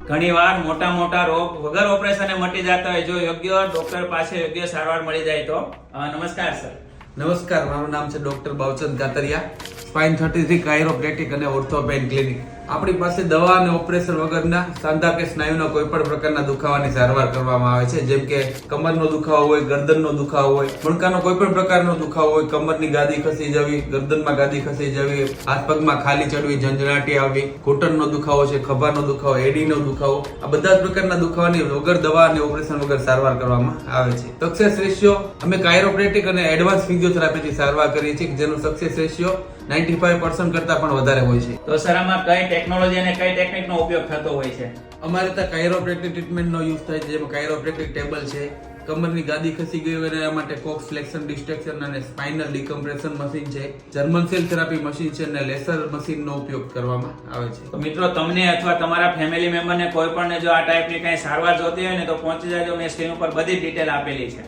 ઘણીવાર મોટા મોટા રોગ વગર ઓપરેશને મટી જતા હોય જો યોગ્ય ડોક્ટર પાસે યોગ્ય સારવાર મળી જાય તો નમસ્કાર સર. નમસ્કાર, મારું નામ છે ડોક્ટર બાવચંદ કાતરિયા, સ્પાઇન 33 કાયરોપ્રેક્ટિક અને ઓર્થોપેન ક્લિનિક. આપણી પાસે દવા અને ઓપરેશન વગરના સાંધા કે સ્નાયુના કોઈ પણ પ્રકારના દુખાવાની સારવાર કરવામાં આવે છે, જેમ કે કમરનો દુખાવો હોય, ગરદનનો દુખાવો હોય, મણકાનો કોઈ પણ પ્રકારનો દુખાવો હોય, કમરની ગાદી ખસી જવી, ગરદનમાં ગાદી ખસી જવી, હાથ પગમાં ખાલી ચડવી, ઝંઝણાટી આવવી, ઘૂંટણનો દુખાવો છે, ખભાનો દુખાવો, એડીનો દુખાવો, આ બધા જ પ્રકારના દુખાવાની વગર દવા અને ઓપરેશન વગર સારવાર કરવામાં આવે છે. સક્સેસ રેશિયો અમે કાયરોપ્રેક્ટિક અને એડવાન્સ ફિઝિયોથેરાપીથી સારવાર કરીએ છીએ, જેનો સક્સેસ રેશિયો 95% કરતા પણ વધારે હોય છે. તો સર આમાં કઈ ટેકનોલોજી અને કઈ ટેકનિકનો ઉપયોગ થતો હોય છે? અમારે ત્યાં કાયરોપ્રેક્ટિક ટ્રીટમેન્ટનો યુઝ થાય છે, જેમાં કાયરોપ્રેક્ટિક ટેબલ છે, કમરની ગાદી ખસી ગઈ હોય એના માટે કોક્સ ફ્લેક્શન ડિસ્ટ્રેક્શન અને સ્પાઇનલ ડિકમ્પ્રેશન મશીન છે, જર્મન સેલ થેરાપી મશીન છે અને લેસર મશીનનો ઉપયોગ કરવામાં આવે છે. તો મિત્રો તમને અથવા તમારા ફેમિલી મેમ્બરને કોઈ પણ જો આ ટાઈપની કઈ સારવાર જોતી હોય ને તો પહોંચી જાજો. મેં સ્ક્રીન ઉપર બધી ડિટેલ આપેલી છે.